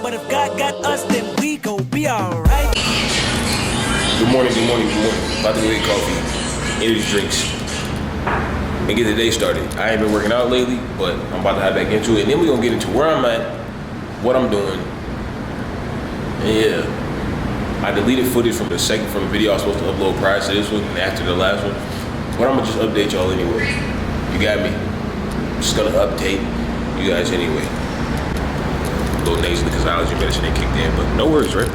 But if God got us, then we gon' be alright. Good morning. About to go get coffee, energy drinks, and get the day started. I ain't been working out lately, but I'm about to hop back into it. And then we're gonna get into where I'm at, what I'm doing. And yeah, I deleted footage from the video I was supposed to upload prior to this one and after the last one. But I'm gonna just update y'all anyway. You got me? I'm just gonna update you guys anyway. A little nasally because allergy medicine ain't kicked in, but no worries, right?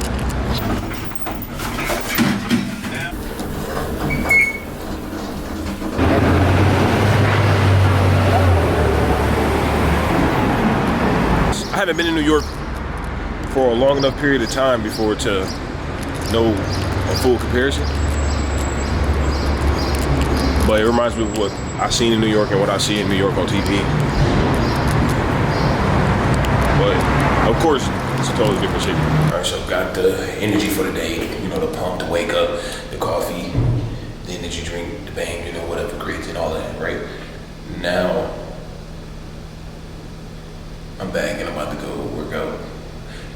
I haven't been in New York for a long enough period of time before to know a full comparison. But it reminds me of what I've seen in New York and what I see in New York on TV. But of course, it's a totally different city. All right, so got the energy for the day, you know, the pump to wake up, the coffee, the energy drink, the bang, you know, whatever, creatine, all that, right? Now, I'm back and I'm about to go work out.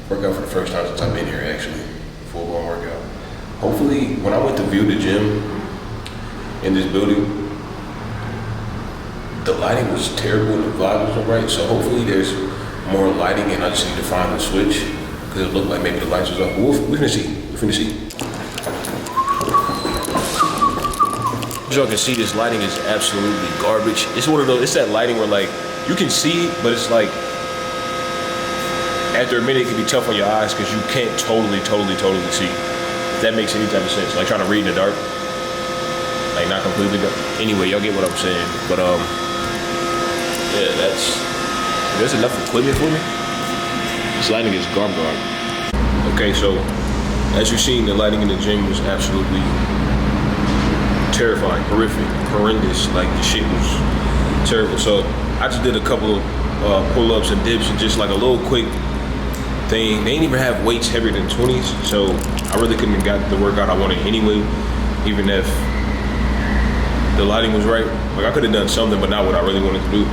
Work out for the first time since I've been here, actually. Full-blown workout. Hopefully, when I went to view the gym in this building, the lighting was terrible and the vibe wasn't right. So hopefully there's more lighting and I just need to find the switch because it looked like maybe the lights was off. We're finna see. As y'all can see, this lighting is absolutely garbage. It's one of those, it's that lighting where like, you can see, but it's like, after a minute, it can be tough on your eyes because you can't totally see. If that makes any type of sense. Like trying to read in the dark. Like not completely dark. Anyway, y'all get what I'm saying. But yeah, there's enough equipment for me. This lighting is garbage. Okay, so as you've seen, the lighting in the gym was absolutely terrifying, horrific, horrendous. Like the shit was terrible. So I just did a couple of pull-ups and dips and just like a little quick thing. They didn't even have weights heavier than 20s, so I really couldn't have got the workout I wanted anyway, even if the lighting was right. Like I could have done something, but not what I really wanted to do.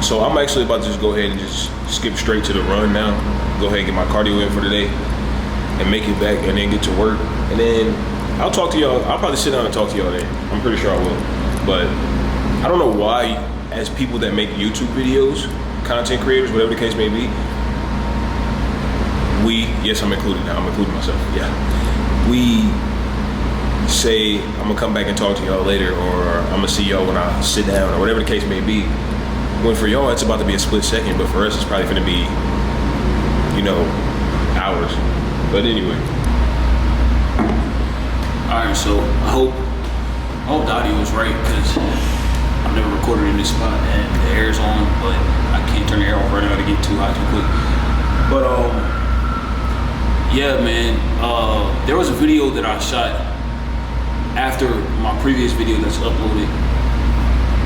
So I'm actually about to just go ahead and just skip straight to the run now. Go ahead and get my cardio in for the day and make it back and then get to work. And then I'll talk to y'all. I'll probably sit down and talk to y'all then. I'm pretty sure I will. But I don't know why, as people that make YouTube videos, content creators, whatever the case may be, yes, I'm included now, I'm including myself, yeah. We say, I'm gonna come back and talk to y'all later, or I'm gonna see y'all when I sit down, or whatever the case may be. When for y'all, it's about to be a split second, but for us, it's probably gonna be, you know, hours. But anyway. All right, so I hope the audio is right, because I've never recorded in this spot, and the air's on, but I can't turn the air off right now to get too hot too quick. But yeah, man, there was a video that I shot after my previous video that's uploaded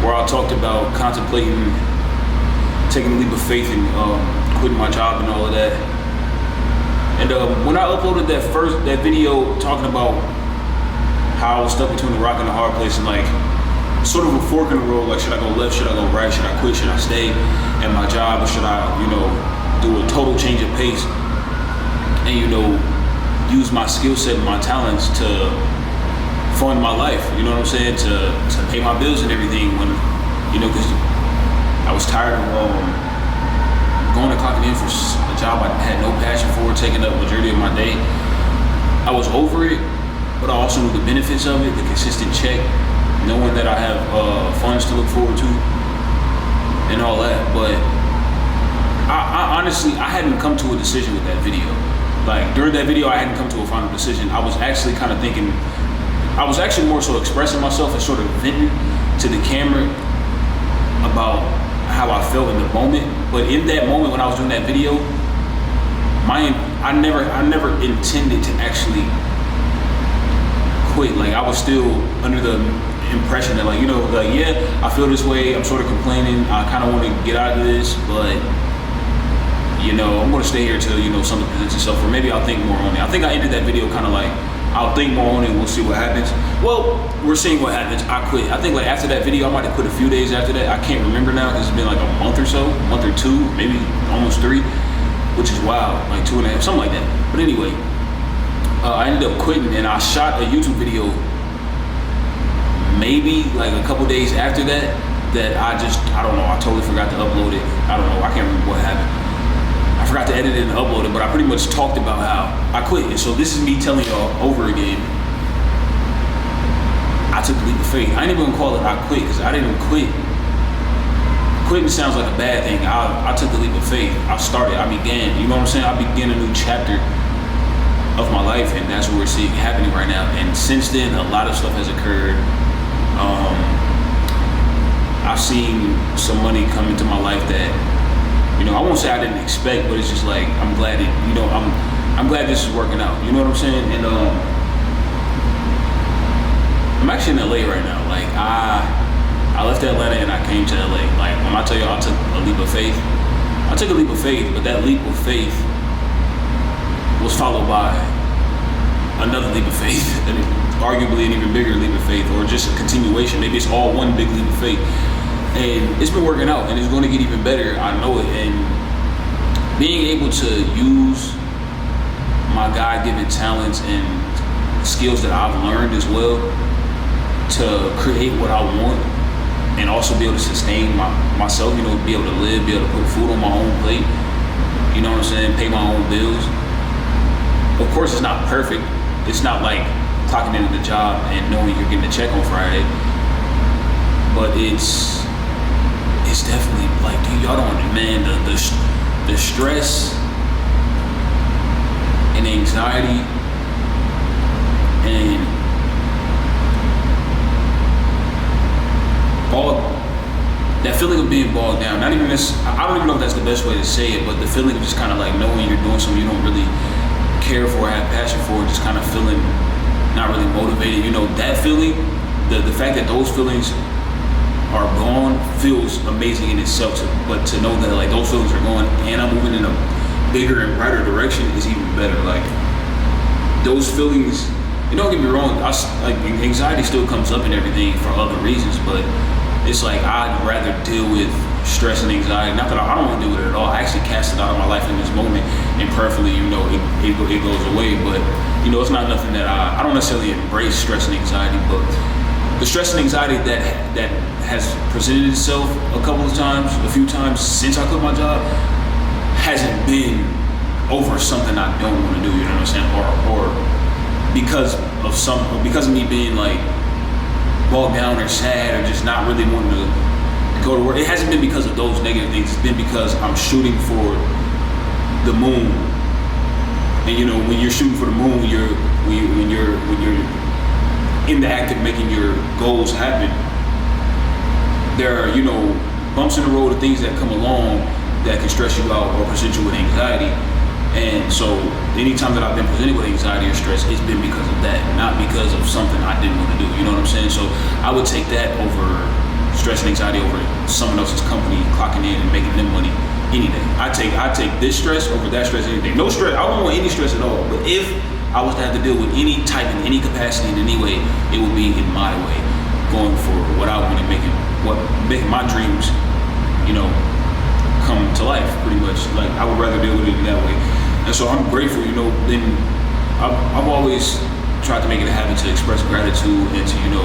where I talked about contemplating taking a leap of faith and quitting my job and all of that. And when I uploaded that video talking about how I was stuck between the rock and the hard place and like sort of a fork in the road, like should I go left, should I go right, should I quit, should I stay at my job, or should I, you know, do a total change of pace and, you know, use my skill set and my talents to fund my life, you know what I'm saying, to pay my bills and everything, when, you know, because I was tired of going and clocking in for a job I had no passion for, taking up the majority of my day. I was over it, but I also knew the benefits of it, the consistent check, knowing that I have funds to look forward to and all that. But I honestly, I hadn't come to a decision with that video. Like during that video, I hadn't come to a final decision. I was actually kind of thinking, I was actually more so expressing myself and sort of venting to the camera about how I felt in the moment. But in that moment when I was doing that video, I never intended to actually quit. Like I was still under the impression that, like, you know, like, yeah, I feel this way, I'm sort of complaining, I kind of want to get out of this, but you know, I'm gonna stay here till, you know, something presents itself, or maybe I'll think more on it. I think I ended that video kind of like, I'll think more on it, we'll see what happens. Well, we're seeing what happens. I quit. I think like after that video, I might have quit a few days after that. I can't remember now because it's been like a month or so, month or two, maybe almost 3. which is wild, like 2.5, something like that. But anyway, I ended up quitting, and I shot a YouTube video maybe like a couple days after that I don't know, I totally forgot to upload it. I don't know, I can't remember what happened. I forgot to edit it and upload it, but I pretty much talked about how I quit. And so this is me telling y'all over again, I took the leap of faith. I ain't even gonna call it I quit, because I didn't quit. Quitting sounds like a bad thing. I took the leap of faith. I began, you know what I'm saying? I began a new chapter of my life, and that's what we're seeing happening right now. And since then, a lot of stuff has occurred. I've seen some money come into my life that, you know, I won't say I didn't expect, but it's just like, I'm glad it, you know, I'm glad this is working out. You know what I'm saying? And I'm actually in LA right now. Like I left Atlanta and I came to LA. Like when I tell you I took a leap of faith, I took a leap of faith, but that leap of faith was followed by another leap of faith, and arguably an even bigger leap of faith, or just a continuation. Maybe it's all one big leap of faith. And it's been working out, and it's going to get even better. I know it. And being able to use my God-given talents and skills that I've learned as well to create what I want, and also be able to sustain myself, you know, be able to live, be able to put food on my own plate, you know what I'm saying, pay my own bills. Of course, it's not perfect. It's not like clocking into the job and knowing you're getting a check on Friday, but it's definitely like, dude, y'all don't understand the stress and anxiety and that feeling of being bogged down. Not even this, I don't even know if that's the best way to say it, but the feeling of just kind of like knowing you're doing something you don't really care for, have passion for, just kind of feeling not really motivated. You know, that feeling, the fact that those feelings are gone feels amazing in itself. But to know that like those feelings are gone and I'm moving in a bigger and brighter direction is even better. Like those feelings, you don't get me wrong, like anxiety still comes up and everything for other reasons, but it's like I'd rather deal with stress and anxiety. Not that I don't want to deal with it at all. I actually cast it out of my life in this moment, and prayerfully, you know, it goes away. But you know, it's not nothing that I don't necessarily embrace stress and anxiety, but the stress and anxiety that has presented itself a few times since I quit my job, hasn't been over something I don't want to do. You know what I'm saying? Or because of me being like bogged down or sad or just not really wanting to go to work. It hasn't been because of those negative things. It's been because I'm shooting for the moon. And you know, when you're shooting for the moon, when you're in the act of making your goals happen, there are, you know, bumps in the road of things that come along that can stress you out or present you with anxiety. And so anytime that I've been presented with anxiety or stress, it's been because of that, not because of something I didn't want to do. You know what I'm saying? So I would take that over stress and anxiety over someone else's company clocking in and making them money any day. I take this stress over that stress any day. No stress. I don't want any stress at all. But if I was to have to deal with any type in any capacity in any way, it would be in my way, going for what I want to making my dreams, you know, come to life pretty much. Like I would rather deal with it in that way. And so I'm grateful, you know. Then I've always tried to make it a habit to express gratitude and to, you know,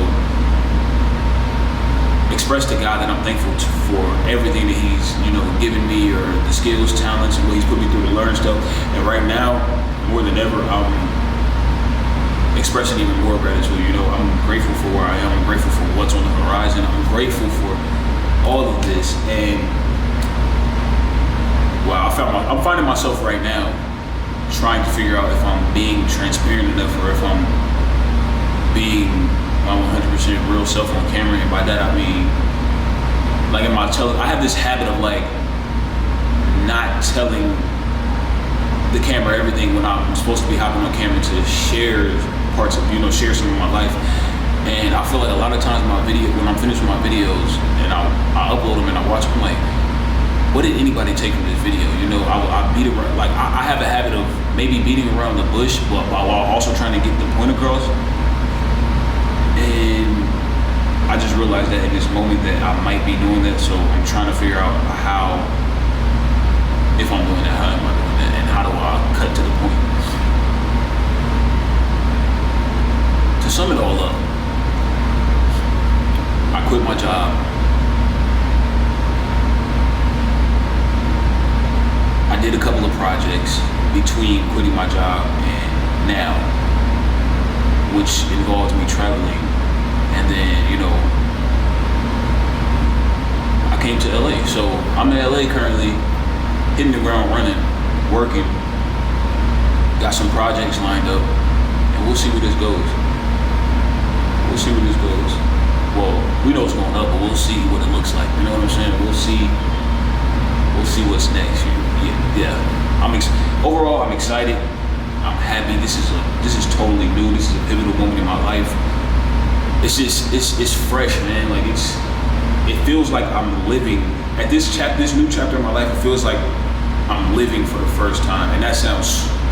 express to God that I'm thankful for everything that He's, you know, given me, or the skills, talents, and what He's put me through to learn stuff. And right now, more than ever, I'm expressing even more gratitude. You know, I'm grateful for where I am. I'm grateful for what's on the horizon. I'm grateful for all of this. And wow, I'm finding myself right now trying to figure out if I'm being transparent enough, or if I'm being my 100% real self on camera. And by that I mean, like I have this habit of like not telling the camera everything when I'm supposed to be hopping on camera to share parts of, you know, share some of my life. And I feel like a lot of times when I'm finished with my videos and I upload them and I watch them, I'm like, what did anybody take from this video? You know, I beat around, like I have a habit of maybe beating around the bush, but while also trying to get the point across. And I just realized that in this moment that I might be doing that, so I'm trying to figure out how If I'm doing that, how am I doing that? And how do I cut to the point? To sum it all up, I quit my job. I did a couple of projects between quitting my job and now, which involved me traveling. And then, I came to LA. So I'm in LA currently, hitting the ground running, working. Got some projects lined up, and we'll see where this goes. Well, we know it's going up, but we'll see what it looks like. You know what I'm saying? We'll see what's next. Yeah. Overall, I'm excited. I'm happy. This is totally new. This is a pivotal moment in my life. It's fresh, man. Like it feels like I'm living at this new chapter of my life. It feels like I'm living for the first time, and that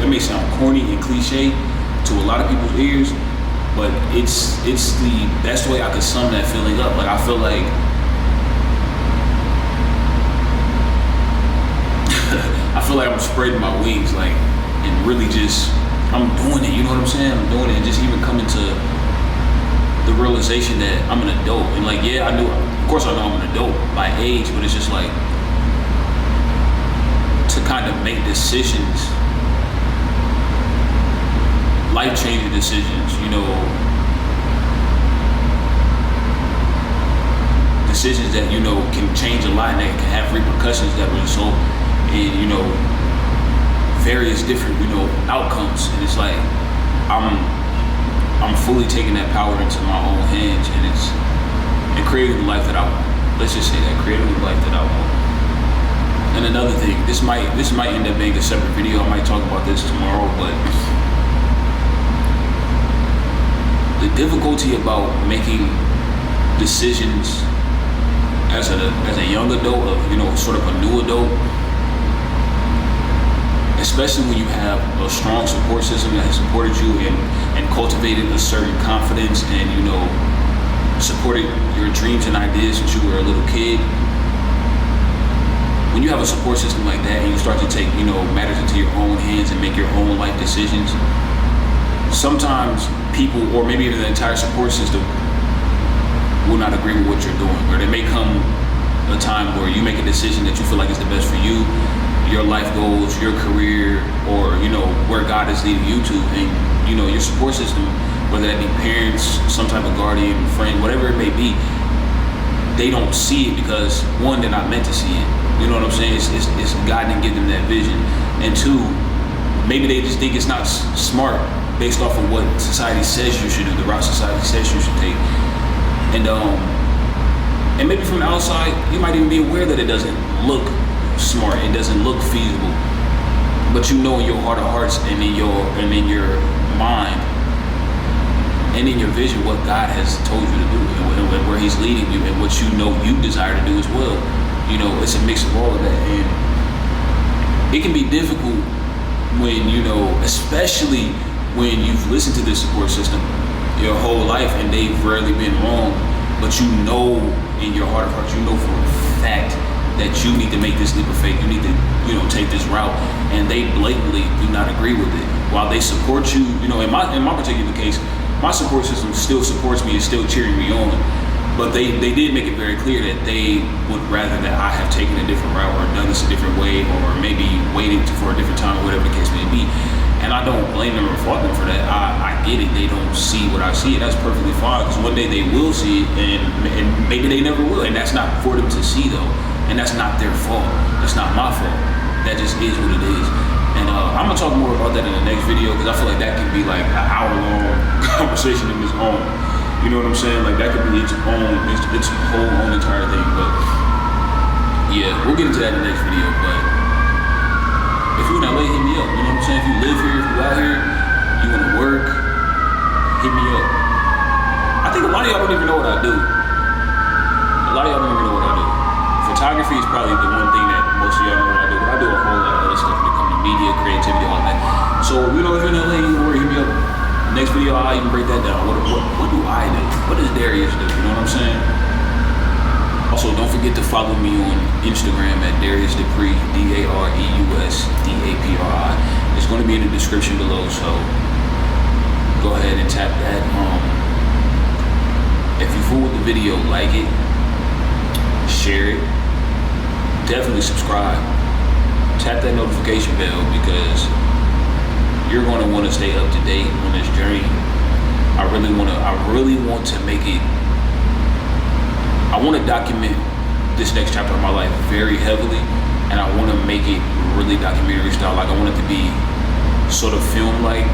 may sound corny and cliche to a lot of people's ears, but that's the way I could sum that feeling up. Like I feel like I'm spreading my wings, like, and really just I'm doing it. You know what I'm saying? I'm doing it, and just even coming to the realization that I'm an adult, and like, yeah, of course I know I'm an adult by age, but it's just like to kind of make decisions, life-changing decisions, decisions that, can change a lot and that can have repercussions that result in, various different, outcomes. And it's like, I'm fully taking that power into my own hands, and creating the life that I want. Let's just say that, creating the life that I want. And another thing, this might end up being a separate video. I might talk about this tomorrow, but the difficulty about making decisions as a young adult, sort of a new adult, especially when you have a strong support system that has supported you and cultivated a certain confidence and, supported your dreams and ideas since you were a little kid. When you have a support system like that and you start to take, matters into your own hands and make your own life decisions, sometimes people, or maybe even the entire support system, will not agree with what you're doing. Or there may come a time where you make a decision that you feel like is the best for you, your life goals, your career, or where God is leading you to, and your support system, whether that be parents, some type of guardian, friend, whatever it may be, they don't see it because, one, they're not meant to see it. You know what I'm saying? It's God didn't give them that vision, and two, maybe they just think it's not smart based off of what society says you should do, the route society says you should take, and maybe from the outside you might even be aware that it doesn't look smart, it doesn't look feasible, but in your heart of hearts and in your mind and in your vision what God has told you to do and where He's leading you and what you desire to do as well. It's a mix of all of that, and it can be difficult when especially when you've listened to this support system your whole life and they've rarely been wrong, but in your heart of hearts, for a fact that you need to make this leap of faith, you need to, take this route, and they blatantly do not agree with it. While they support you, in my particular case, my support system still supports me and still cheering me on, but they did make it very clear that they would rather that I have taken a different route or done this a different way, or maybe waited for a different time, or whatever the case may be. And I don't blame them or fault them for that. I get it. They don't see what I see, and that's perfectly fine, because one day they will see it, and maybe they never will, and that's not for them to see though. And that's not their fault. That's not my fault. That just is what it is. And I'm gonna talk more about that in the next video, because I feel like that can be like an hour-long conversation in its own. You know what I'm saying? Like that could be its whole own entire thing. But yeah, we'll get into that in the next video. But if you're in LA, hit me up. You know what I'm saying? If you live here, if you out here, you wanna work, hit me up. I think a lot of y'all don't even know what I do. A lot of y'all don't even know what I do. Photography is probably the one thing that most of y'all know what I do, but I do a whole lot of other stuff when it comes to media, creativity, all that. So, if you're in LA, you worry, hit me up. Next video, I'll even break that down. What do I do? What does Dareus do? You know what I'm saying? Also, don't forget to follow me on Instagram at Dareus Dapri, DareusDapri. It's going to be in the description below, so go ahead and tap that. If you fool with the video, like it, share it, definitely subscribe, tap that notification bell, because you're going to want to stay up to date on this journey. I really want to make it. I want to document this next chapter of my life very heavily, and I want to make it really documentary style. Like, I want it to be sort of film-like.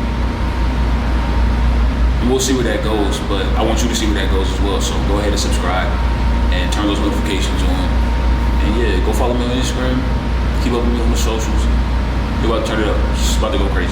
And we'll see where that goes, but I want you to see where that goes as well. So go ahead and subscribe and turn those notifications on. And yeah, go follow me on Instagram. Keep up with me on the socials. You're about to turn it up. It's about to go crazy.